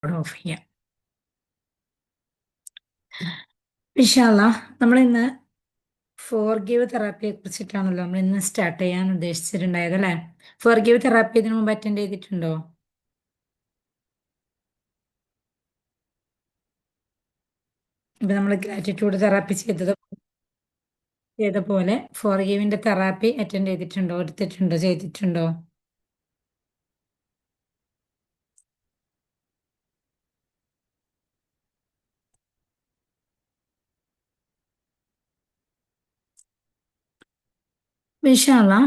Of ചെയ്യാം. ഇൻഷാല്ലാ നമ്മൾ ഇന്ന് ഫോർഗീവ് തെറാപ്പിയെ കുറിച്ചിട്ടാണല്ലോ നമ്മൾ ഇന്ന് സ്റ്റാർട്ട് ചെയ്യാൻ ഉദ്ദേശിച്ചിട്ടുണ്ടായത് അല്ലേ? ഫോർഗീവ് തെറാപ്പി ഇതിനു മുമ്പ് അറ്റൻഡ് ചെയ്തിട്ടുണ്ടോ? ഇപ്പൊ നമ്മൾ ഗ്രാറ്റിറ്റ്യൂഡ് തെറാപ്പി ചെയ്ത പോലെ ഫോർഗീവിന്റെ തെറാപ്പി അറ്റൻഡ് ചെയ്തിട്ടുണ്ടോ, എടുത്തിട്ടുണ്ടോ, ചെയ്തിട്ടുണ്ടോ? ഇൻഷാല്ലാ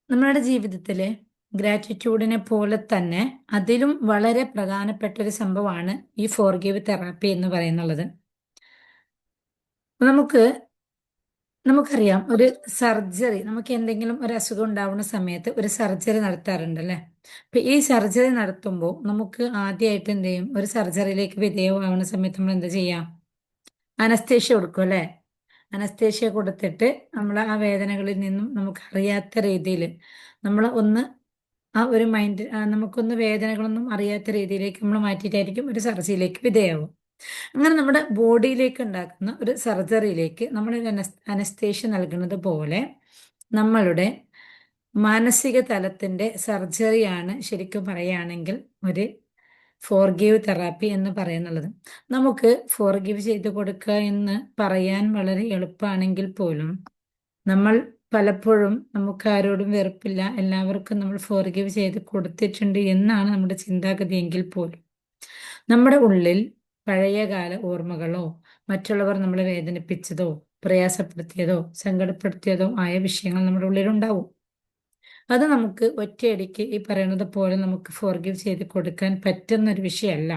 നമ്മളുടെ ജീവിതത്തിലെ ഗ്രാറ്റിറ്റ്യൂഡിനെ പോലെ തന്നെ അതിലും വളരെ പ്രധാനപ്പെട്ട ഒരു സംഭവമാണ് ഈ ഫോർഗീവ് തെറാപ്പി എന്ന് പറയുന്നുള്ളത്. നമുക്ക് നമുക്കറിയാം, ഒരു സർജറി, നമുക്ക് എന്തെങ്കിലും ഒരു അസുഖം ഉണ്ടാവുന്ന സമയത്ത് ഒരു സർജറി നടത്താറുണ്ട് അല്ലേ? അപ്പൊ ഈ സർജറി നടത്തുമ്പോൾ നമുക്ക് ആദ്യമായിട്ട് എന്ത് ചെയ്യും? ഒരു സർജറിയിലേക്ക് വിധേയമാവുന്ന സമയത്ത് നമ്മൾ എന്താ ചെയ്യാം? അനസ്തേഷ്യ കൊടുക്കും അല്ലേ? അനസ്തേഷ്യ കൊടുത്തിട്ട് നമ്മൾ ആ വേദനകളിൽ നിന്നും നമുക്ക് അറിയാത്ത രീതിയിൽ നമ്മൾ ഒന്ന് ആ ഒരു മൈൻഡ്, നമുക്കൊന്ന് വേദനകളൊന്നും അറിയാത്ത രീതിയിലേക്ക് നമ്മൾ മാറ്റിയിട്ടായിരിക്കും ഒരു സർജറിയിലേക്ക് വിധേയമാവും. അങ്ങനെ നമ്മുടെ ബോഡിയിലേക്ക് ഉണ്ടാക്കുന്ന ഒരു സർജറിയിലേക്ക് നമ്മൾ അനസ്തേഷ്യ നൽകുന്നത് പോലെ നമ്മളുടെ മാനസിക തലത്തിന്റെ സർജറിയാണ് ശരിക്കും പറയുകയാണെങ്കിൽ ഒരു ഫോർഗീവ് തെറാപ്പി എന്ന് പറയുന്നുള്ളത്. നമുക്ക് ഫോർഗീവ് ചെയ്ത് കൊടുക്കുക എന്ന് പറയാൻ വളരെ എളുപ്പമാണെങ്കിൽ പോലും നമ്മൾ പലപ്പോഴും നമുക്ക് ആരോടും വെറുപ്പില്ല, എല്ലാവർക്കും നമ്മൾ ഫോർഗീവ് ചെയ്ത് കൊടുത്തിട്ടുണ്ട് എന്നാണ് നമ്മുടെ ചിന്താഗതി എങ്കിൽ പോലും നമ്മുടെ ഉള്ളിൽ പഴയകാല ഓർമ്മകളോ മറ്റുള്ളവർ നമ്മളെ വേദനിപ്പിച്ചതോ പ്രയാസപ്പെടുത്തിയതോ സങ്കടപ്പെടുത്തിയതോ ആയ വിഷയങ്ങൾ നമ്മുടെ ഉള്ളിലുണ്ടാവും. അത് നമുക്ക് ഒറ്റയടിക്ക് ഈ പറയുന്നത് പോലെ നമുക്ക് ഫോർഗീവ് ചെയ്ത് കൊടുക്കാൻ പറ്റുന്ന ഒരു വിഷയമല്ല.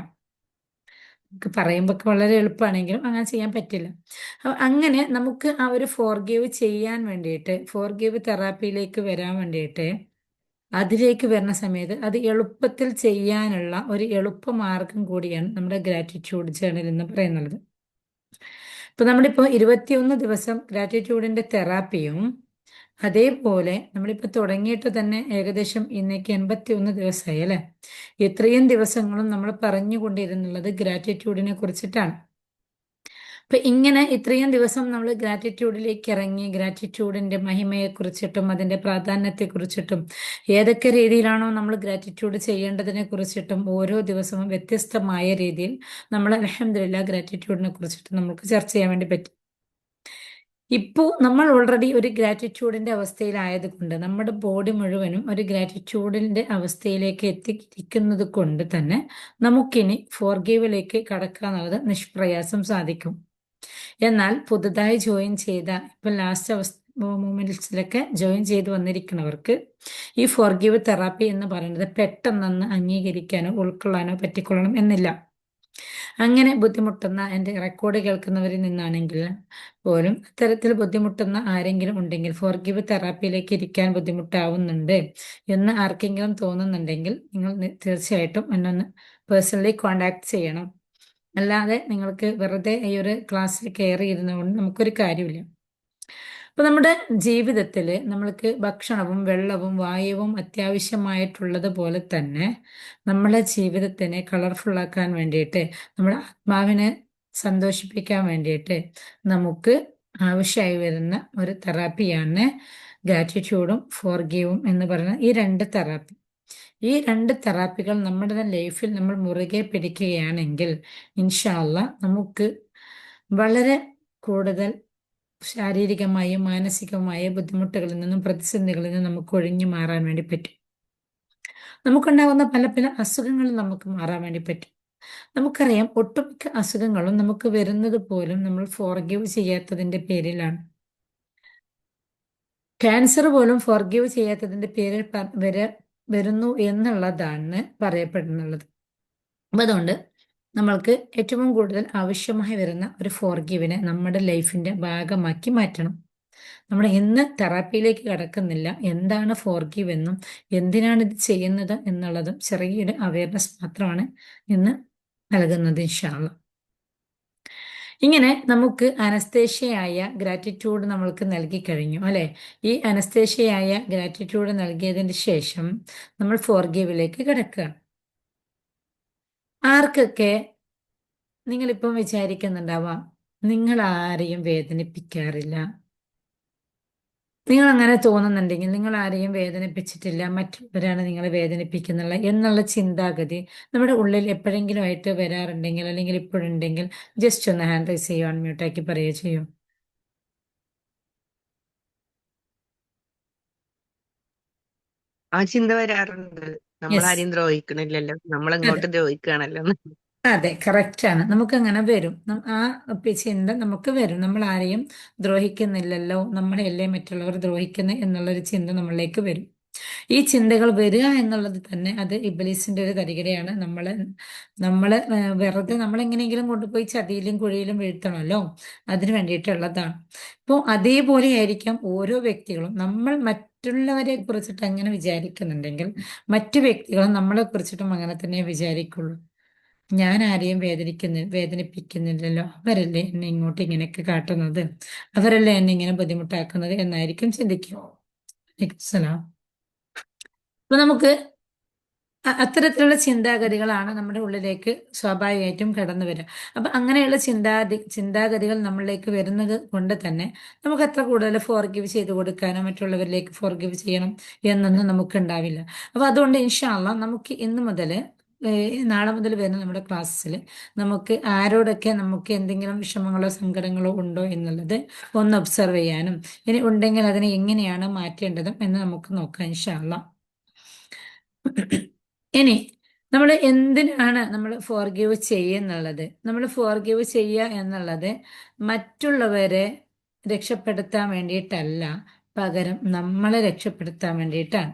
നമുക്ക് പറയുമ്പോൾ വളരെ എളുപ്പമാണെങ്കിലും അങ്ങനെ ചെയ്യാൻ പറ്റില്ല. അങ്ങനെ നമുക്ക് ആ ഒരു ഫോർഗീവ് ചെയ്യാൻ വേണ്ടിയിട്ട്, ഫോർഗീവ് തെറാപ്പിയിലേക്ക് വരാൻ വേണ്ടിയിട്ട്, അതിലേക്ക് വരുന്ന സമയത്ത് അത് എളുപ്പത്തിൽ ചെയ്യാനുള്ള ഒരു എളുപ്പ മാർഗം കൂടിയാണ് നമ്മുടെ ഗ്രാറ്റിറ്റ്യൂഡ് ജേർണൽ എന്ന് പറയുന്നത്. ഇപ്പൊ നമ്മളിപ്പോ 21 ദിവസം ഗ്രാറ്റിറ്റ്യൂഡിന്റെ തെറാപ്പിയും അതേപോലെ നമ്മളിപ്പോ തുടങ്ങിയിട്ട് തന്നെ ഏകദേശം ഇന്നേക്ക് 81 ദിവസമായി അല്ലെ? ഇത്രയും ദിവസങ്ങളും നമ്മൾ പറഞ്ഞുകൊണ്ടിരുന്നുള്ളത് ഗ്രാറ്റിറ്റ്യൂഡിനെ കുറിച്ചിട്ടാണ്. അപ്പൊ ഇങ്ങനെ ഇത്രയും ദിവസം നമ്മൾ ഗ്രാറ്റിറ്റ്യൂഡിലേക്ക് ഇറങ്ങി ഗ്രാറ്റിറ്റ്യൂഡിന്റെ മഹിമയെ കുറിച്ചിട്ടും അതിന്റെ പ്രാധാന്യത്തെ കുറിച്ചിട്ടും ഏതൊക്കെ രീതിയിലാണോ നമ്മൾ ഗ്രാറ്റിറ്റ്യൂഡ് ചെയ്യേണ്ടതിനെ കുറിച്ചിട്ടും ഓരോ ദിവസവും വ്യത്യസ്തമായ രീതിയിൽ നമ്മൾ അൽഹംദുലില്ലാ ഗ്രാറ്റിറ്റ്യൂഡിനെ കുറിച്ചിട്ട് നമുക്ക് ചർച്ച ചെയ്യാൻ വേണ്ടി പറ്റും. ഇപ്പോൾ നമ്മൾ ഓൾറെഡി ഒരു ഗ്രാറ്റിറ്റ്യൂഡിന്റെ അവസ്ഥയിലായത് കൊണ്ട് നമ്മുടെ ബോഡി മുഴുവനും ഒരു ഗ്രാറ്റിറ്റ്യൂഡിന്റെ അവസ്ഥയിലേക്ക് എത്തിയിരിക്കുന്നത് കൊണ്ട് തന്നെ നമുക്കിനി ഫോർഗീവിലേക്ക് കടക്കുക എന്നുള്ളത് നിഷ്പ്രയാസം സാധിക്കും. എന്നാൽ പുതുതായി ജോയിൻ ചെയ്ത ഇപ്പൊ ലാസ്റ്റ് മൂമെന്റ്സിലൊക്കെ ജോയിൻ ചെയ്ത് വന്നിരിക്കുന്നവർക്ക് ഈ ഫോർഗീവ് തെറാപ്പി എന്ന് പറയുന്നത് പെട്ടെന്നൊന്ന് അംഗീകരിക്കാനോ ഉൾക്കൊള്ളാനോ പറ്റിക്കൊള്ളണം എന്നില്ല. അങ്ങനെ ബുദ്ധിമുട്ടുന്ന എൻ്റെ റെക്കോർഡ് കേൾക്കുന്നവരിൽ നിന്നാണെങ്കിൽ പോലും അത്തരത്തിൽ ബുദ്ധിമുട്ടുന്ന ആരെങ്കിലും ഉണ്ടെങ്കിൽ, ഫോർഗീവ് തെറാപ്പിയിലേക്ക് ഇരിക്കാൻ ബുദ്ധിമുട്ടാവുന്നുണ്ട് എന്ന് ആർക്കെങ്കിലും തോന്നുന്നുണ്ടെങ്കിൽ നിങ്ങൾ തീർച്ചയായിട്ടും എന്നെ ഒന്ന് പേഴ്സണലി കോണ്ടാക്ട് ചെയ്യണം. അല്ലാതെ നിങ്ങൾക്ക് വെറുതെ ഈ ഒരു ക്ലാസ്സിൽ കയറി ഇരുന്നുകൊണ്ട് നമുക്കൊരു കാര്യമില്ല. അപ്പൊ നമ്മുടെ ജീവിതത്തിൽ നമ്മൾക്ക് ഭക്ഷണവും വെള്ളവും വായുവും അത്യാവശ്യമായിട്ടുള്ളത് പോലെ തന്നെ നമ്മളെ ജീവിതത്തിനെ കളർഫുൾ ആക്കാൻ വേണ്ടിയിട്ട്, നമ്മുടെ ആത്മാവിനെ സന്തോഷിപ്പിക്കാൻ വേണ്ടിയിട്ട് നമുക്ക് ആവശ്യമായി വരുന്ന ഒരു തെറാപ്പിയാണ് ഗ്രാറ്റിറ്റ്യൂഡും ഫോർഗീവും എന്ന് പറയുന്ന ഈ രണ്ട് തെറാപ്പി. ഈ രണ്ട് തെറാപ്പികൾ നമ്മുടെ ലൈഫിൽ നമ്മൾ മുറുകെ പിടിക്കുകയാണെങ്കിൽ ഇൻഷാല്ല നമുക്ക് വളരെ കൂടുതൽ ശാരീരികമായും മാനസികവുമായ ബുദ്ധിമുട്ടുകളിൽ നിന്നും പ്രതിസന്ധികളിൽ നിന്നും നമുക്ക് ഒഴിഞ്ഞു മാറാൻ വേണ്ടി പറ്റും. നമുക്കുണ്ടാകുന്ന പല പല അസുഖങ്ങളും നമുക്ക് മാറാൻ വേണ്ടി പറ്റും. നമുക്കറിയാം, ഒട്ടുമിക്ക അസുഖങ്ങളും നമുക്ക് വരുന്നത് പോലും നമ്മൾ ഫോർഗീവ് ചെയ്യാത്തതിന്റെ പേരിലാണ്. ക്യാൻസർ പോലും ഫോർഗീവ് ചെയ്യാത്തതിന്റെ പേരിൽ വരുന്നു എന്നുള്ളതാണ് പറയപ്പെടുന്നുള്ളത്. അപ്പൊ അതുകൊണ്ട് നമ്മൾക്ക് ഏറ്റവും കൂടുതൽ ആവശ്യമായി വരുന്ന ഒരു ഫോർഗീവിനെ നമ്മുടെ ലൈഫിന്റെ ഭാഗമാക്കി മാറ്റണം. നമ്മൾ ഇന്ന് തെറാപ്പിയിലേക്ക് കടക്കുന്നില്ല, എന്താണ് ഫോർഗീവ് എന്നും എന്തിനാണ് ഇത് ചെയ്യുന്നത് എന്നുള്ളതും ചെറിയൊരു അവയർനെസ് മാത്രമാണ് ഇന്ന് നൽകുന്നത് ഇൻഷാ അള്ളാ. ഇങ്ങനെ നമുക്ക് അനസ്തേഷ്യയായ ഗ്രാറ്റിറ്റ്യൂഡ് നമ്മൾക്ക് നൽകി കഴിഞ്ഞു അല്ലെ? ഈ അനസ്തേഷ്യയായ ഗ്രാറ്റിറ്റ്യൂഡ് നൽകിയതിന് ശേഷം നമ്മൾ ഫോർഗീവിലേക്ക് കിടക്കുക. ആർക്കൊക്കെ നിങ്ങളിപ്പം വിചാരിക്കുന്നുണ്ടാവാം, നിങ്ങൾ ആരെയും വേദനിപ്പിക്കാറില്ല. നിങ്ങൾ അങ്ങനെ തോന്നുന്നുണ്ടെങ്കിൽ നിങ്ങൾ ആരെയും വേദനിപ്പിച്ചിട്ടില്ല, മറ്റുള്ളവരാണ് നിങ്ങളെ വേദനിപ്പിക്കുന്നുള്ള എന്നുള്ള ചിന്താഗതി നമ്മുടെ ഉള്ളിൽ എപ്പോഴെങ്കിലും ആയിട്ട് വരാറുണ്ടെങ്കിൽ, അല്ലെങ്കിൽ ഇപ്പോഴുണ്ടെങ്കിൽ, ജസ്റ്റ് ഒന്ന് ഹാൻഡ് റൈസ് ചെയ്യുക, അൺമ്യൂട്ടാക്കി പറയുകയോ ചെയ്യും. ആ ചിന്ത വരാറുണ്ട്. നമ്മൾ യെസ്. ആരെയും ദ്രോഹിക്കണില്ലല്ലോ, നമ്മൾ അതെ. അങ്ങോട്ട് ദ്രോഹിക്കുകയാണല്ലോ എന്ന്. അതെ, കറക്റ്റ് ആണ്. നമുക്കങ്ങനെ വരും. ആ ചിന്ത നമുക്ക് വരും. നമ്മൾ ആരെയും ദ്രോഹിക്കുന്നില്ലല്ലോ, നമ്മളെയല്ലേ മറ്റുള്ളവർ ദ്രോഹിക്കുന്നത് എന്നുള്ളൊരു ചിന്ത നമ്മളിലേക്ക് വരും. ഈ ചിന്തകൾ വരിക എന്നുള്ളത് തന്നെ അത് ഇബ്ലീസിന്റെ ഒരു തരികിടയാണ്. വെറുതെ നമ്മളെങ്ങനെയെങ്കിലും കൊണ്ടുപോയി ചതിയിലും കുഴിയിലും വീഴ്ത്തണമല്ലോ, അതിന് വേണ്ടിയിട്ടുള്ളതാണ്. അപ്പോൾ അതേപോലെ ആയിരിക്കാം ഓരോ വ്യക്തികളും. നമ്മൾ മറ്റുള്ളവരെ കുറിച്ചിട്ട് അങ്ങനെ വിചാരിക്കുന്നുണ്ടെങ്കിൽ മറ്റു വ്യക്തികളും നമ്മളെ കുറിച്ചിട്ടും അങ്ങനെ തന്നെ വിചാരിക്കുള്ളൂ. ഞാൻ ആരെയും വേദനിപ്പിക്കുന്നില്ലല്ലോ, അവരല്ലേ എന്നെ ഇങ്ങോട്ട് ഇങ്ങനെയൊക്കെ കാട്ടുന്നത്, അവരല്ലേ എന്നെ ഇങ്ങനെ ബുദ്ധിമുട്ടാക്കുന്നത് എന്നായിരിക്കും ചിന്തിക്കുക. അലൈക്കുമുസ്സലാം. അപ്പൊ നമുക്ക് അത്തരത്തിലുള്ള ചിന്താഗതികളാണ് നമ്മുടെ ഉള്ളിലേക്ക് സ്വാഭാവികമായിട്ടും കടന്നു വരിക. അപ്പൊ അങ്ങനെയുള്ള ചിന്താഗതികൾ നമ്മളിലേക്ക് വരുന്നത് കൊണ്ട് തന്നെ നമുക്ക് അത്ര കൂടുതൽ ഫോർഗിവ് ചെയ്ത് കൊടുക്കാനോ മറ്റുള്ളവരിലേക്ക് ഫോർഗിവ് ചെയ്യണം എന്നൊന്നും നമുക്ക് ഉണ്ടാവില്ല. അപ്പൊ അതുകൊണ്ട് ഇൻഷാ അള്ളാ നമുക്ക് ഇന്ന് മുതൽ, നാളെ മുതൽ വരുന്ന നമ്മുടെ ക്ലാസ്സിൽ നമുക്ക് ആരോടൊക്കെ നമുക്ക് എന്തെങ്കിലും വിഷമങ്ങളോ സങ്കടങ്ങളോ ഉണ്ടോ എന്നുള്ളത് ഒന്ന് ഒബ്സർവ് ചെയ്യാനും, ഇനി ഉണ്ടെങ്കിൽ അതിനെ എങ്ങനെയാണ് മാറ്റേണ്ടതും എന്ന് നമുക്ക് നോക്കാം ഇൻഷാ അള്ളാ. ഇനി നമ്മൾ എന്തിനാണ് നമ്മൾ ഫോർഗീവ് ചെയ്യുന്നുള്ളത്? നമ്മൾ ഫോർഗീവ് ചെയ്യുക എന്നുള്ളത് മറ്റുള്ളവരെ രക്ഷപ്പെടുത്താൻ വേണ്ടിയിട്ടല്ല, പകരം നമ്മളെ രക്ഷപ്പെടുത്താൻ വേണ്ടിയിട്ടാണ്.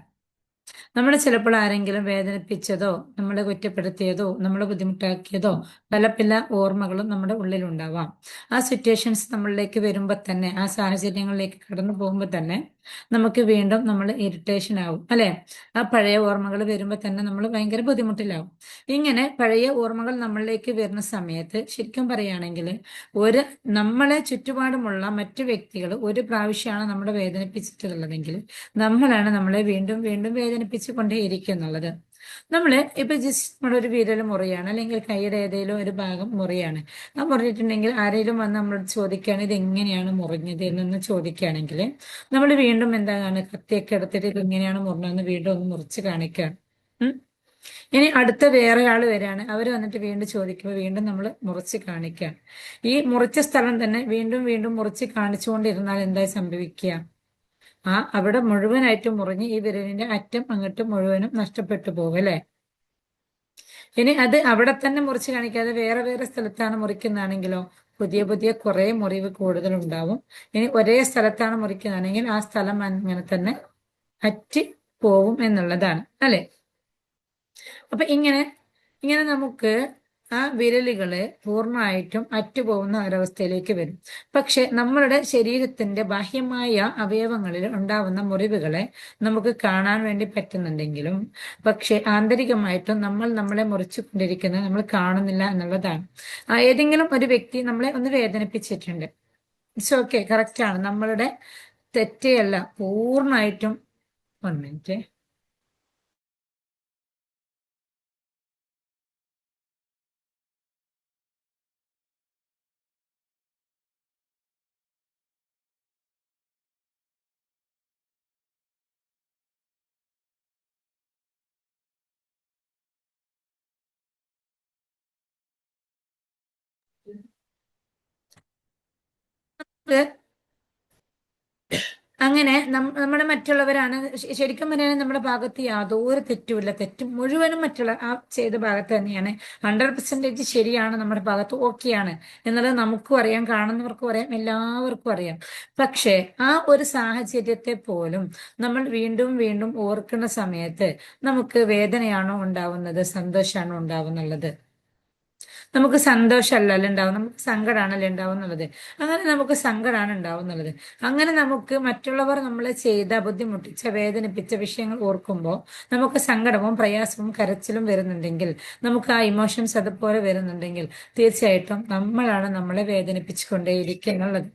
നമ്മൾ ചിലപ്പോൾ ആരെങ്കിലും വേദനിപ്പിച്ചതോ നമ്മളെ കുറ്റപ്പെടുത്തിയതോ നമ്മളെ ബുദ്ധിമുട്ടാക്കിയതോ പല പല ഓർമ്മകളും നമ്മുടെ ഉള്ളിലുണ്ടാവാം. ആ സിറ്റുവേഷൻസ് നമ്മളിലേക്ക് വരുമ്പോൾ തന്നെ, ആ സാഹചര്യങ്ങളിലേക്ക് കടന്നു പോകുമ്പോൾ തന്നെ നമുക്ക് വീണ്ടും നമ്മൾ ഇറിറ്റേഷൻ ആവും, അല്ലെ? ആ പഴയ ഓർമ്മകൾ വരുമ്പോൾ തന്നെ നമ്മൾ ഭയങ്കര ബുദ്ധിമുട്ടിലാവും. ഇങ്ങനെ പഴയ ഓർമ്മകൾ നമ്മളിലേക്ക് വരുന്ന സമയത്ത് ശരിക്കും പറയുകയാണെങ്കിൽ, ഒരു നമ്മളെ ചുറ്റുപാടുമുള്ള മറ്റു വ്യക്തികൾ ഒരു പ്രാവശ്യമാണ് നമ്മളെ വേദനിപ്പിച്ചിട്ടുള്ളതെങ്കിൽ നമ്മളാണ് നമ്മളെ വീണ്ടും വീണ്ടും വേദനിപ്പിച്ചു കൊണ്ടേയിരിക്കുന്നുള്ളത്. നമ്മള് ഇപ്പൊ ജസ്റ്റ് നമ്മുടെ ഒരു വിരൽ മുറിയാണ്, അല്ലെങ്കിൽ കൈയുടെ ഏതെങ്കിലും ഒരു ഭാഗം മുറിയാണ്. ആ മുറിഞ്ഞിട്ടുണ്ടെങ്കിൽ ആരെങ്കിലും വന്ന് നമ്മളോട് ചോദിക്കുകയാണ് ഇത് എങ്ങനെയാണ് മുറിഞ്ഞത് എന്നൊന്ന് ചോദിക്കുകയാണെങ്കിൽ, നമ്മൾ വീണ്ടും എന്താണ് കത്തിയൊക്കെ എടുത്തിട്ട് ഇത് എങ്ങനെയാണ് മുറിഞ്ഞതെന്ന് വീണ്ടും ഒന്ന് മുറിച്ച് കാണിക്കുകയാണ്. ഉം. ഇനി അടുത്ത വേറെ ആൾ വരികയാണ്, അവർ വന്നിട്ട് വീണ്ടും ചോദിക്കുമ്പോൾ വീണ്ടും നമ്മൾ മുറിച്ച് കാണിക്കുകയാണ്. ഈ മുറിച്ച സ്ഥലം തന്നെ വീണ്ടും വീണ്ടും മുറിച്ച് കാണിച്ചുകൊണ്ടിരുന്നാൽ എന്താ സംഭവിക്കുക? അവിടെ മുഴുവനായിട്ടും മുറിഞ്ഞ് ഈ വിരലിന്റെ അറ്റം അങ്ങോട്ട് മുഴുവനും നഷ്ടപ്പെട്ടു പോകും, അല്ലെ? ഇനി അത് അവിടെ തന്നെ മുറിച്ച് കാണിക്കാതെ വേറെ വേറെ സ്ഥലത്താണ് മുറിക്കുന്നതാണെങ്കിലോ പുതിയ പുതിയ കുറെ മുറിവ് കൂടുതൽ ഉണ്ടാവും. ഇനി ഒരേ സ്ഥലത്താണ് മുറിക്കുന്നതാണെങ്കിൽ ആ സ്ഥലം അങ്ങനെ തന്നെ അറ്റ് പോവും എന്നുള്ളതാണ്, അല്ലെ? അപ്പൊ ഇങ്ങനെ ഇങ്ങനെ നമുക്ക് ആ വിരലുകള് പൂർണ്ണമായിട്ടും അറ്റുപോകുന്ന ഒരവസ്ഥയിലേക്ക് വരും. പക്ഷെ നമ്മളുടെ ശരീരത്തിന്റെ ബാഹ്യമായ അവയവങ്ങളിൽ ഉണ്ടാവുന്ന മുറിവുകളെ നമുക്ക് കാണാൻ വേണ്ടി പറ്റുന്നുണ്ടെങ്കിലും, പക്ഷെ ആന്തരികമായിട്ടും നമ്മൾ നമ്മളെ മുറിച്ചു കൊണ്ടിരിക്കുന്നത് നമ്മൾ കാണുന്നില്ല എന്നുള്ളതാണ്. ഏതെങ്കിലും ഒരു വ്യക്തി നമ്മളെ ഒന്ന് വേദനിപ്പിച്ചിട്ടുണ്ട്, ഇറ്റ്സ് ഓക്കെ, കറക്റ്റ് ആണ്, നമ്മളുടെ തെറ്റെയല്ല പൂർണ്ണമായിട്ടും. 1 മിനിറ്റ്. അങ്ങനെ നമ്മുടെ മറ്റുള്ളവരാണ് ശരിക്കും പറയുകയാണെങ്കിൽ നമ്മുടെ ഭാഗത്ത് യാതൊരു തെറ്റുമില്ല, തെറ്റും മുഴുവനും മറ്റുള്ള ആ ചെയ്ത ഭാഗത്ത് തന്നെയാണ്. 100% ശരിയാണ്, നമ്മുടെ ഭാഗത്ത് ഓക്കെയാണ് എന്നുള്ളത് നമുക്കും അറിയാം, കാണുന്നവർക്കും അറിയാം, എല്ലാവർക്കും അറിയാം. പക്ഷേ ആ ഒരു സാഹചര്യത്തെ പോലും നമ്മൾ വീണ്ടും വീണ്ടും ഓർക്കുന്ന സമയത്ത് നമുക്ക് വേദനയാണോ ഉണ്ടാവുന്നത്, സന്തോഷമാണോ ഉണ്ടാവുന്നുള്ളത്? നമുക്ക് സന്തോഷമല്ലല്ലോ ഉണ്ടാവും, നമുക്ക് സങ്കടമാണല്ലോ ഉണ്ടാവുന്നുള്ളത്. അങ്ങനെ നമുക്ക് സങ്കടമാണ് ഉണ്ടാവുന്നുള്ളത്. അങ്ങനെ നമുക്ക് മറ്റുള്ളവർ നമ്മളെ ചെയ്ത ബുദ്ധിമുട്ടിച്ച വേദനിപ്പിച്ച വിഷയങ്ങൾ ഓർക്കുമ്പോൾ നമുക്ക് സങ്കടവും പ്രയാസവും കരച്ചിലും വരുന്നുണ്ടെങ്കിൽ, നമുക്ക് ആ ഇമോഷൻസ് അതുപോലെ വരുന്നുണ്ടെങ്കിൽ, തീർച്ചയായിട്ടും നമ്മളാണ് നമ്മളെ വേദനിപ്പിച്ചുകൊണ്ടേയിരിക്കുക എന്നുള്ളത്.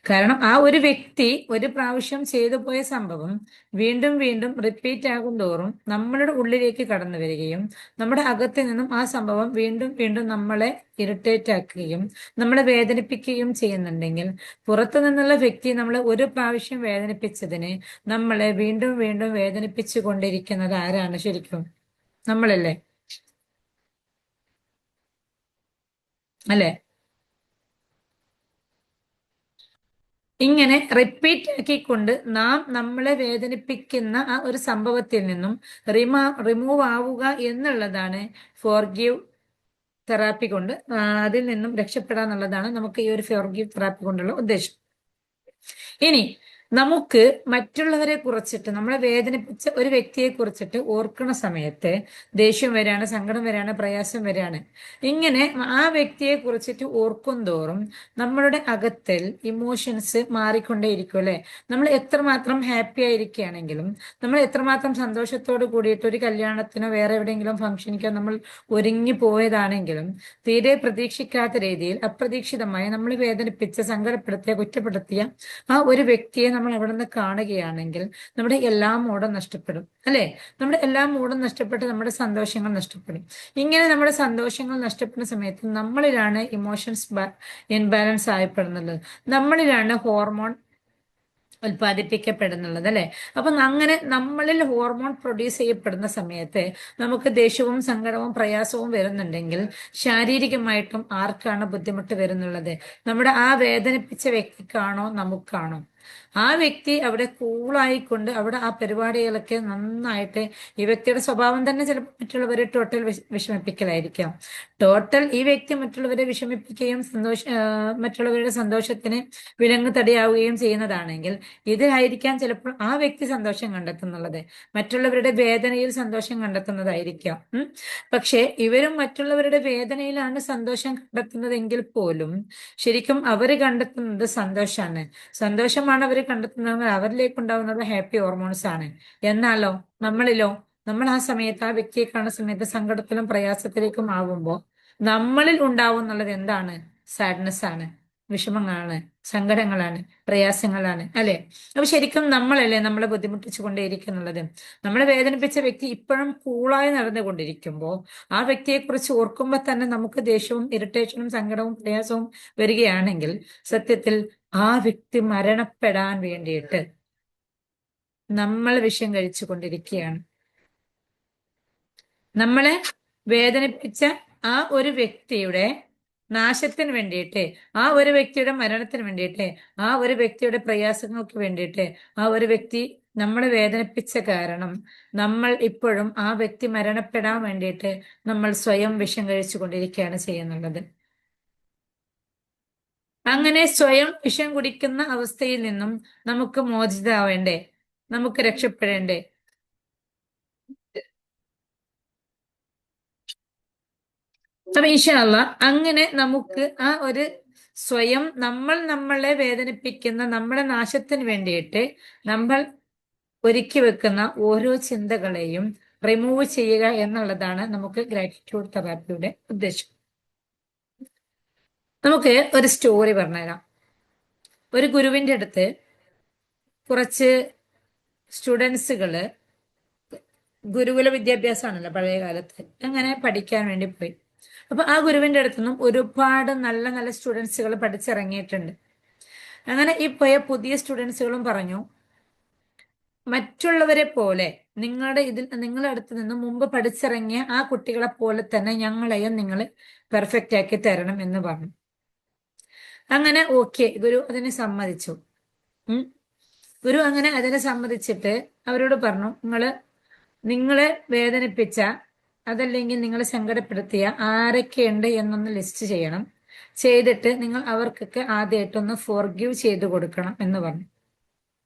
കാരണം ആ ഒരു വ്യക്തി ഒരു പ്രാവശ്യം ചെയ്തു പോയ സംഭവം വീണ്ടും വീണ്ടും റിപ്പീറ്റ് ആകും തോറും നമ്മളുടെ ഉള്ളിലേക്ക് കടന്നു വരികയും നമ്മുടെ അകത്ത് നിന്നും ആ സംഭവം വീണ്ടും വീണ്ടും നമ്മളെ ഇറിറ്റേറ്റ് ആക്കുകയും നമ്മളെ വേദനിപ്പിക്കുകയും ചെയ്യുന്നുണ്ടെങ്കിൽ പുറത്തു നിന്നുള്ള വ്യക്തി നമ്മളെ ഒരു പ്രാവശ്യം വേദനിപ്പിച്ചതിന് നമ്മളെ വീണ്ടും വീണ്ടും വേദനിപ്പിച്ചു കൊണ്ടിരിക്കുന്നത് ആരാണ് ശരിക്കും? നമ്മളല്ലേ? അല്ലെ? ഇങ്ങനെ റിപ്പീറ്റ് ആക്കിക്കൊണ്ട് നാം നമ്മളെ വേദനിപ്പിക്കുന്ന ആ ഒരു സംഭവത്തിൽ നിന്നും റിമൂവ് ആവുക എന്നുള്ളതാണ് ഫോർഗീവ് തെറാപ്പി കൊണ്ട് അതിൽ നിന്നും രക്ഷപ്പെടാന്നുള്ളതാണ് നമുക്ക് ഈ ഒരു ഫോർഗീവ് തെറാപ്പി കൊണ്ടുള്ള ഉദ്ദേശം. ഇനി നമുക്ക് മറ്റുള്ളവരെ കുറിച്ചിട്ട് നമ്മളെ വേദനിപ്പിച്ച ഒരു വ്യക്തിയെ കുറിച്ചിട്ട് ഓർക്കുന്ന സമയത്ത് ദേഷ്യം വരാണ്, സങ്കടം വരാണ്, പ്രയാസം വരാണ്. ഇങ്ങനെ ആ വ്യക്തിയെ കുറിച്ചിട്ട് ഓർക്കും തോറും നമ്മളുടെ അകത്തിൽ ഇമോഷൻസ് മാറിക്കൊണ്ടേയിരിക്കും അല്ലെ? നമ്മൾ എത്രമാത്രം ഹാപ്പി ആയിരിക്കുകയാണെങ്കിലും, നമ്മൾ എത്രമാത്രം സന്തോഷത്തോട് കൂടിയിട്ട് ഒരു കല്യാണത്തിനോ വേറെ എവിടെയെങ്കിലും ഫംഗ്ഷനിക്കോ നമ്മൾ ഒരുങ്ങി പോയതാണെങ്കിലും തീരെ പ്രതീക്ഷിക്കാത്ത രീതിയിൽ അപ്രതീക്ഷിതമായി നമ്മൾ വേദനിപ്പിച്ച, സങ്കടപ്പെടുത്തിയ, കുറ്റപ്പെടുത്തിയ ആ ഒരു വ്യക്തിയെ നമ്മൾ അവിടെ നിന്ന് കാണുകയാണെങ്കിൽ നമ്മുടെ എല്ലാ മൂടും നഷ്ടപ്പെടും അല്ലെ? നമ്മുടെ എല്ലാ മൂടും നഷ്ടപ്പെട്ട് നമ്മുടെ സന്തോഷങ്ങൾ നഷ്ടപ്പെടും. ഇങ്ങനെ നമ്മുടെ സന്തോഷങ്ങൾ നഷ്ടപ്പെടുന്ന സമയത്ത് നമ്മളിലാണ് ഇമോഷൻസ് ഇൻബാലൻസ് ആയപ്പെടുന്നത്, നമ്മളിലാണ് ഹോർമോൺ ഉൽപ്പാദിപ്പിക്കപ്പെടുന്നുള്ളത് അല്ലെ? അപ്പൊ അങ്ങനെ നമ്മളിൽ ഹോർമോൺ പ്രൊഡ്യൂസ് ചെയ്യപ്പെടുന്ന സമയത്ത് നമുക്ക് ദേഷ്യവും സങ്കടവും പ്രയാസവും വരുന്നുണ്ടെങ്കിൽ ശാരീരികമായിട്ടും ആർക്കാണ് ബുദ്ധിമുട്ട് വരുന്നുള്ളത്? നമ്മുടെ ആ വേദനിപ്പിച്ച വ്യക്തിക്കാണോ നമുക്കാണോ? ആ വ്യക്തി അവിടെ കൂളായിക്കൊണ്ട് അവിടെ ആ പരിപാടികളൊക്കെ നന്നായിട്ട്, ഈ വ്യക്തിയുടെ സ്വഭാവം തന്നെ ചിലപ്പോൾ മറ്റുള്ളവരെ ടോട്ടൽ വിഷമിപ്പിക്കലായിരിക്കാം. ടോട്ടൽ ഈ വ്യക്തി മറ്റുള്ളവരെ വിഷമിപ്പിക്കുകയും മറ്റുള്ളവരുടെ സന്തോഷത്തിന് വിലങ്ങ് തടിയാവുകയും ചെയ്യുന്നതാണെങ്കിൽ ഇതിലായിരിക്കാം ചിലപ്പോൾ ആ വ്യക്തി സന്തോഷം കണ്ടെത്തുന്നുള്ളത്, മറ്റുള്ളവരുടെ വേദനയിൽ സന്തോഷം കണ്ടെത്തുന്നതായിരിക്കാം. പക്ഷെ ഇവരും മറ്റുള്ളവരുടെ വേദനയിലാണ് സന്തോഷം കണ്ടെത്തുന്നതെങ്കിൽ പോലും ശരിക്കും അവര് കണ്ടെത്തുന്നത് സന്തോഷമാണ്. സന്തോഷമാണ് അവർ കണ്ടെത്തുന്നത്, അവരിലേക്ക് ഉണ്ടാവുന്നത് ഹാപ്പി ഹോർമോൺസ് ആണ്. എന്നാലോ നമ്മളിലോ, നമ്മൾ ആ സമയത്ത് ആ വ്യക്തിയെ കാണുന്ന സമയത്ത് സങ്കടത്തിലും പ്രയാസത്തിലേക്കും ആവുമ്പോൾ നമ്മളിൽ ഉണ്ടാവുന്നുള്ളത് എന്താണ്? സാഡ്നെസ് ആണ്, വിഷമങ്ങളാണ്, സങ്കടങ്ങളാണ്, പ്രയാസങ്ങളാണ് അല്ലെ? അപ്പൊ ശരിക്കും നമ്മളല്ലേ നമ്മളെ ബുദ്ധിമുട്ടിച്ചു കൊണ്ടേയിരിക്കുന്നുള്ളത്? നമ്മളെ വേദനിപ്പിച്ച വ്യക്തി ഇപ്പോഴും കൂളായി നടന്നുകൊണ്ടിരിക്കുമ്പോൾ ആ വ്യക്തിയെ കുറിച്ച് ഓർക്കുമ്പോൾ തന്നെ നമുക്ക് ദേഷ്യവും ഇറിറ്റേഷനും സങ്കടവും പ്രയാസവും വരികയാണെങ്കിൽ സത്യത്തിൽ ആ വ്യക്തി മരണപ്പെടാൻ വേണ്ടിയിട്ട് നമ്മൾ വിഷം കഴിച്ചു കൊണ്ടിരിക്കുകയാണ്. നമ്മളെ വേദനിപ്പിച്ച ആ ഒരു വ്യക്തിയുടെ നാശത്തിന് വേണ്ടിയിട്ട്, ആ ഒരു വ്യക്തിയുടെ മരണത്തിന് വേണ്ടിയിട്ട്, ആ ഒരു വ്യക്തിയുടെ പ്രയാസങ്ങൾക്ക് വേണ്ടിയിട്ട്, ആ ഒരു വ്യക്തി നമ്മളെ വേദനിപ്പിച്ച കാരണം നമ്മൾ ഇപ്പോഴും ആ വ്യക്തി മരണപ്പെടാൻ വേണ്ടിയിട്ട് നമ്മൾ സ്വയം വിഷം കഴിച്ചു കൊണ്ടിരിക്കുകയാണ് ചെയ്യുന്നുള്ളത്. അങ്ങനെ സ്വയം വിഷം കുടിക്കുന്ന അവസ്ഥയിൽ നിന്നും നമുക്ക് മോചിതമാവേണ്ടേ? നമുക്ക് രക്ഷപ്പെടേണ്ടേ? അപ്പൊ ഇൻഷാ അള്ളാ അങ്ങനെ നമുക്ക് ആ ഒരു സ്വയം നമ്മൾ നമ്മളെ വേദനിപ്പിക്കുന്ന നമ്മുടെ നാശത്തിന് വേണ്ടിയിട്ട് നമ്മൾ ഒരുക്കി വെക്കുന്ന ഓരോ ചിന്തകളെയും റിമൂവ് ചെയ്യുക എന്നുള്ളതാണ് നമുക്ക് ഗ്രാറ്റിറ്റ്യൂഡ് തെറാപ്പിയുടെ ഉദ്ദേശം. നമുക്ക് ഒരു സ്റ്റോറി പറഞ്ഞുതരാം. ഒരു ഗുരുവിന്റെ അടുത്ത് കുറച്ച് സ്റ്റുഡൻസുകള്, ഗുരുകുല വിദ്യാഭ്യാസമാണല്ലോ പഴയ കാലത്ത്, അങ്ങനെ പഠിക്കാൻ വേണ്ടി പോയി. അപ്പൊ ആ ഗുരുവിന്റെ അടുത്തുനിന്നും ഒരുപാട് നല്ല നല്ല സ്റ്റുഡൻസുകൾ പഠിച്ചിറങ്ങിയിട്ടുണ്ട്. അങ്ങനെ ഈ പോയ പുതിയ സ്റ്റുഡൻസുകളും പറഞ്ഞു, മറ്റുള്ളവരെ പോലെ നിങ്ങളുടെ അടുത്ത് നിന്ന് മുമ്പ് പഠിച്ചിറങ്ങിയ ആ കുട്ടികളെ പോലെ തന്നെ ഞങ്ങളെയും നിങ്ങൾ പെർഫെക്റ്റ് ആക്കി തരണം എന്ന് പറഞ്ഞു. അങ്ങനെ ഓക്കെ, ഗുരു അതിനെ സമ്മതിച്ചു. ഗുരു അങ്ങനെ അതിനെ സമ്മതിച്ചിട്ട് അവരോട് പറഞ്ഞു, നിങ്ങളെ വേദനിപ്പിച്ച, അതല്ലെങ്കിൽ നിങ്ങളെ സങ്കടപ്പെടുത്തിയ ആരൊക്കെയുണ്ട് എന്നൊന്ന് ലിസ്റ്റ് ചെയ്യണം. ചെയ്തിട്ട് നിങ്ങൾ അവർക്കൊക്കെ ആദ്യമായിട്ടൊന്ന് ഫോർഗീവ് ചെയ്തു കൊടുക്കണം എന്ന് പറഞ്ഞു.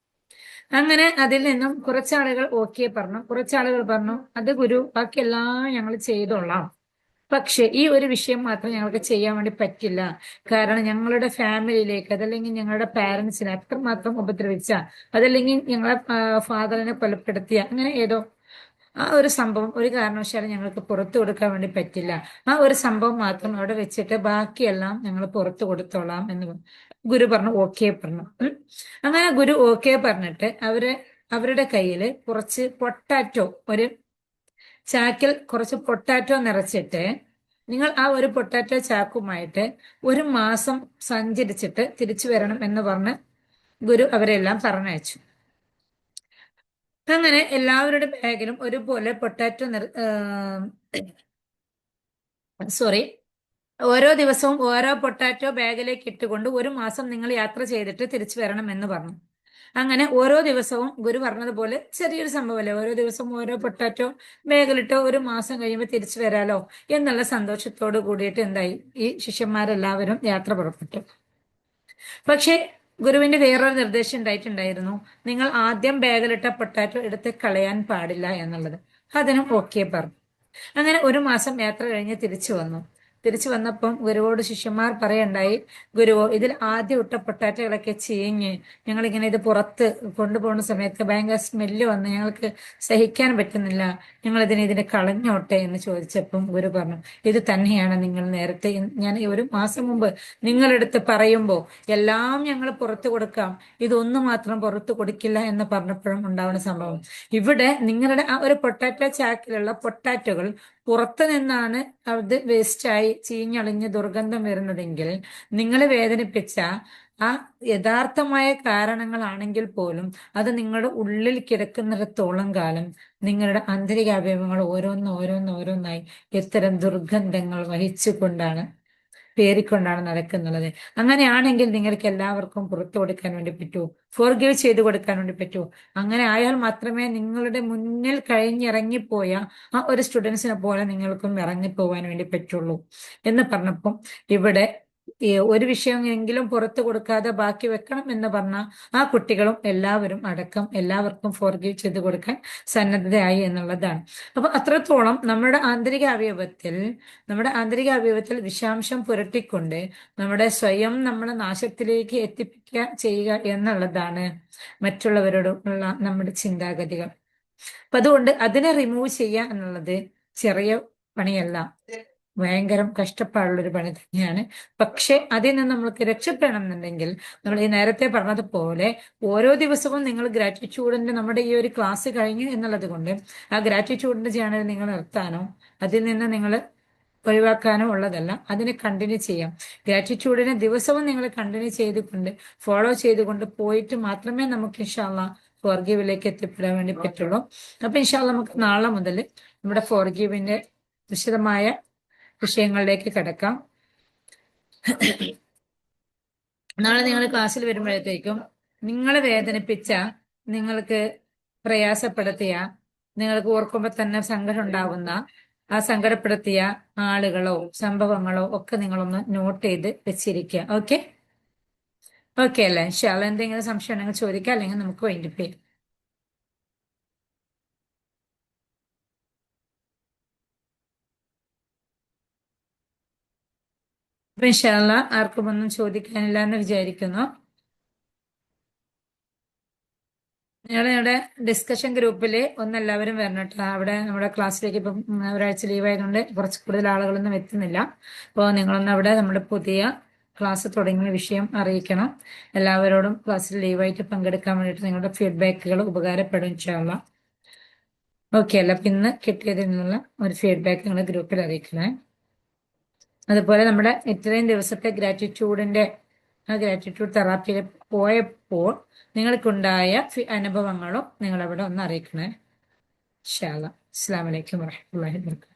അങ്ങനെ അതിൽ നിന്നും കുറച്ചാളുകൾ ഓക്കെ പറഞ്ഞു, കുറച്ചാളുകൾ പറഞ്ഞു അത് ഗുരു ബാക്കിയെല്ലാം ഞങ്ങൾ ചെയ്തോളാം, പക്ഷെ ഈ ഒരു വിഷയം മാത്രം ഞങ്ങൾക്ക് ചെയ്യാൻ വേണ്ടി പറ്റില്ല. കാരണം ഞങ്ങളുടെ ഫാമിലിയിലേക്ക്, അതല്ലെങ്കിൽ ഞങ്ങളുടെ പാരന്റ്സിനെ അത്രമാത്രം ഉപദ്രവിച്ച, അതല്ലെങ്കിൽ ഞങ്ങളെ ഫാദറിനെ കൊലപ്പെടുത്തിയ, അങ്ങനെ ഏതോ ആ ഒരു സംഭവം ഒരു കാരണവശാലും ഞങ്ങൾക്ക് പുറത്തു കൊടുക്കാൻ വേണ്ടി പറ്റില്ല. ആ ഒരു സംഭവം മാത്രം അവിടെ വെച്ചിട്ട് ബാക്കിയെല്ലാം ഞങ്ങൾ പുറത്തു കൊടുത്തോളാം എന്ന് പറഞ്ഞു. ഗുരു പറഞ്ഞു ഓക്കെ പറഞ്ഞു. അങ്ങനെ ഗുരു ഓക്കെ പറഞ്ഞിട്ട് അവരുടെ കയ്യിൽ കുറച്ച് പൊട്ടാറ്റോ, ഒരു ചാക്കിൽ കുറച്ച് പൊട്ടാറ്റോ നിറച്ചിട്ട് നിങ്ങൾ ആ ഒരു പൊട്ടാറ്റോ ചാക്കുമായിട്ട് ഒരു മാസം സഞ്ചരിച്ചിട്ട് തിരിച്ചു വരണം എന്ന് പറഞ്ഞ് ഗുരു അവരെല്ലാം പറഞ്ഞയച്ചു. അങ്ങനെ എല്ലാവരുടെ ബാഗിലും ഒരുപോലെ പൊട്ടാറ്റോ സോറി, ഓരോ ദിവസവും ഓരോ പൊട്ടാറ്റോ ബാഗിലേക്ക് ഇട്ടുകൊണ്ട് ഒരു മാസം നിങ്ങൾ യാത്ര ചെയ്തിട്ട് തിരിച്ചു വരണം എന്ന് പറഞ്ഞു. അങ്ങനെ ഓരോ ദിവസവും ഗുരു പറഞ്ഞതുപോലെ ചെറിയൊരു സംഭവമല്ലേ, ഓരോ ദിവസവും ഓരോ പൊട്ടാറ്റോ ബാഗിലിട്ട് ഒരു മാസം കഴിയുമ്പോൾ തിരിച്ചു വരാലോ എന്നുള്ള സന്തോഷത്തോട് കൂടിയിട്ട് എന്തായി, ഈ ശിഷ്യന്മാരെല്ലാവരും യാത്ര പുറപ്പെട്ടു. പക്ഷേ ഗുരുവിന്റെ വേറൊരു നിർദ്ദേശം ഉണ്ടായിട്ടുണ്ടായിരുന്നു, നിങ്ങൾ ആദ്യം ബാഗിലിട്ട പൊട്ടാറ്റോ എടുത്ത് കളയാൻ പാടില്ല എന്നുള്ളത്. അതിനും ഓക്കെ പറഞ്ഞു. അങ്ങനെ ഒരു മാസം യാത്ര കഴിഞ്ഞ് തിരിച്ചു വന്നു. തിരിച്ചു വന്നപ്പം ഗുരുവോട് ശിഷ്യന്മാർ പറയണ്ടായി, ഗുരുവോ ഇതിൽ ആദ്യം ഇട്ട പൊട്ടാറ്റകളൊക്കെ ചീഞ്ഞ് ഞങ്ങളിങ്ങനെ ഇത് പുറത്ത് കൊണ്ടുപോകുന്ന സമയത്ത് ഭയങ്കര സ്മെല്ല് വന്ന് ഞങ്ങൾക്ക് സഹിക്കാൻ പറ്റുന്നില്ല, ഞങ്ങൾ ഇതിനെ കളഞ്ഞോട്ടെ എന്ന് ചോദിച്ചപ്പം ഗുരു പറഞ്ഞു, ഇത് തന്നെയാണ് നിങ്ങൾ നേരത്തെ ഞാൻ ഒരു മാസം മുമ്പ് നിങ്ങളെടുത്ത് പറയുമ്പോൾ എല്ലാം ഞങ്ങൾ പുറത്തു കൊടുക്കാം, ഇതൊന്നും മാത്രം പുറത്തു കൊടുക്കില്ല എന്ന് പറഞ്ഞപ്പോഴും ഉണ്ടാവുന്ന സംഭവം. ഇവിടെ നിങ്ങളുടെ ആ ഒരു പൊട്ടാറ്റോ ചാക്കിലുള്ള പൊട്ടാറ്റോകൾ പുറത്തു നിന്നാണ് അത് വേസ്റ്റായി ചീഞ്ഞളിഞ്ഞ് ദുർഗന്ധം വരുന്നതെങ്കിൽ നിങ്ങളെ വേദനിപ്പിച്ച ആ യഥാർത്ഥമായ കാരണങ്ങളാണെങ്കിൽ പോലും അത് നിങ്ങളുടെ ഉള്ളിൽ കിടക്കുന്നിടത്തോളം കാലം നിങ്ങളുടെ ആന്തരിക അവയവങ്ങൾ ഓരോന്നോരോന്നായി ഇത്തരം ദുർഗന്ധങ്ങൾ വഹിച്ചുകൊണ്ടാണ് പേറിക്കൊണ്ടാണ് നടക്കുന്നുള്ളത്. അങ്ങനെയാണെങ്കിൽ നിങ്ങൾക്ക് എല്ലാവർക്കും പുറത്തു കൊടുക്കാൻ വേണ്ടി പറ്റൂ, ഫോർഗീവ് ചെയ്തു കൊടുക്കാൻ വേണ്ടി പറ്റൂ. അങ്ങനെ ആയാൽ മാത്രമേ നിങ്ങളുടെ മുന്നിൽ കഴിഞ്ഞിറങ്ങിപ്പോയ ആ ഒരു സ്റ്റുഡൻസിനെ പോലെ നിങ്ങൾക്കും ഇറങ്ങിപ്പോവാൻ വേണ്ടി പറ്റുള്ളൂ എന്ന് പറഞ്ഞപ്പം ഇവിടെ ഒരു വിഷയമെങ്കിലും പുറത്തു കൊടുക്കാതെ ബാക്കി വെക്കണം എന്ന് പറഞ്ഞ ആ കുട്ടികളും എല്ലാവരും അടക്കം എല്ലാവർക്കും ഫോർഗീവ് ചെയ്തു കൊടുക്കാൻ സന്നദ്ധയായി എന്നുള്ളതാണ്. അപ്പൊ അത്രത്തോളം നമ്മുടെ ആന്തരിക അവയവത്തിൽ വിഷാംശം പുരട്ടിക്കൊണ്ട് നമ്മുടെ നാശത്തിലേക്ക് എത്തിപ്പിക്കുക ചെയ്യുക എന്നുള്ളതാണ് മറ്റുള്ളവരോടുള്ള നമ്മുടെ ചിന്താഗതികൾ. അപ്പൊ അതുകൊണ്ട് അതിനെ റിമൂവ് ചെയ്യുക എന്നുള്ളത് ചെറിയ പണിയല്ല, ഭയങ്കരം കഷ്ടപ്പാടുള്ളൊരു പണി തന്നെയാണ്. പക്ഷെ അതിൽ നിന്ന് നമ്മൾക്ക് രക്ഷപ്പെടണം എന്നുണ്ടെങ്കിൽ നമ്മൾ ഈ നേരത്തെ പറഞ്ഞതുപോലെ ഓരോ ദിവസവും നിങ്ങൾ ഗ്രാറ്റിറ്റ്യൂഡിന്റെ നമ്മുടെ ഈ ഒരു ക്ലാസ് കഴിഞ്ഞു എന്നുള്ളത് കൊണ്ട് ആ ഗ്രാറ്റിറ്റ്യൂഡിന്റെ ചാനൽ നിങ്ങൾ നിർത്താനോ അതിൽ നിന്ന് നിങ്ങൾ ഒഴിവാക്കാനോ ഉള്ളതല്ല, അതിനെ കണ്ടിന്യൂ ചെയ്യാം. ഗ്രാറ്റിറ്റ്യൂഡിനെ ദിവസവും നിങ്ങൾ കണ്ടിന്യൂ ചെയ്തുകൊണ്ട് ഫോളോ ചെയ്തുകൊണ്ട് പോയിട്ട് മാത്രമേ നമുക്ക് ഇൻഷാല്ലാ ഫോർഗീവിലേക്ക് എത്തിപ്പെടാൻ വേണ്ടി പറ്റുള്ളൂ. അപ്പൊ ഇൻഷാല്ലാ നമുക്ക് നാളെ മുതൽ നമ്മുടെ ഫോർഗീവിന്റെ വിശദമായ വിഷയങ്ങളിലേക്ക് കിടക്കാം. നാളെ നിങ്ങൾ ക്ലാസ്സിൽ വരുമ്പോഴത്തേക്കും നിങ്ങളെ വേദനിപ്പിച്ച, നിങ്ങൾക്ക് പ്രയാസപ്പെടുത്തിയ, നിങ്ങൾക്ക് ഓർക്കുമ്പോൾ തന്നെ സങ്കടം ഉണ്ടാവുന്ന ആ സങ്കടപ്പെടുത്തിയ ആളുകളോ സംഭവങ്ങളോ ഒക്കെ നിങ്ങളൊന്ന് നോട്ട് ചെയ്ത് വെച്ചിരിക്കുക. ഓക്കെ ഓക്കെ അല്ലേ? ഇൻഷാല്ലാ എന്തെങ്കിലും സംശയം ഉണ്ടെങ്കിൽ ചോദിക്കുക, അല്ലെങ്കിൽ നമുക്ക് വൈൻഡപ്പ് ചെയ്യാം. അപ്പൊ ഇൻഷാല്ലാ ആർക്കും ഒന്നും ചോദിക്കാനില്ല എന്ന് വിചാരിക്കുന്നു. ഞങ്ങളുടെ ഡിസ്കഷൻ ഗ്രൂപ്പിൽ എല്ലാവരും വരണം കേട്ടോ. അവിടെ നമ്മുടെ ക്ലാസ്സിലേക്ക് ഇപ്പം ഒരാഴ്ച ലീവ് ആയതുകൊണ്ട് കുറച്ച് കൂടുതൽ ആളുകളൊന്നും എത്തുന്നില്ല. അപ്പോൾ നിങ്ങളൊന്ന് അവിടെ നമ്മുടെ പുതിയ ക്ലാസ് തുടങ്ങിയ വിഷയം അറിയിക്കണം. എല്ലാവരോടും ക്ലാസ്സിൽ ലീവായിട്ട് പങ്കെടുക്കാൻ വേണ്ടിയിട്ട് നിങ്ങളുടെ ഫീഡ്ബാക്കുകൾ ഉപകാരപ്പെടും ഇൻഷാല്ലാ. ഓക്കെ അല്ല, അപ്പം ഇന്ന് കിട്ടിയതിൽ നിന്നുള്ള ഒരു ഫീഡ്ബാക്ക് നിങ്ങൾ ഗ്രൂപ്പിൽ അറിയിക്കണേ. അതുപോലെ നമ്മുടെ ഇത്രയും ദിവസത്തെ ആ ഗ്രാറ്റിറ്റ്യൂഡ് തെറാപ്പിയിൽ പോയപ്പോൾ നിങ്ങൾക്കുണ്ടായ അനുഭവങ്ങളും നിങ്ങളവിടെ ഒന്ന് അറിയിക്കണേ. ഇൻഷാ അല്ലാ. അസ്സലാമു അലൈക്കും വറഹ്മത്തുള്ളാഹി വബറകാതുഹു.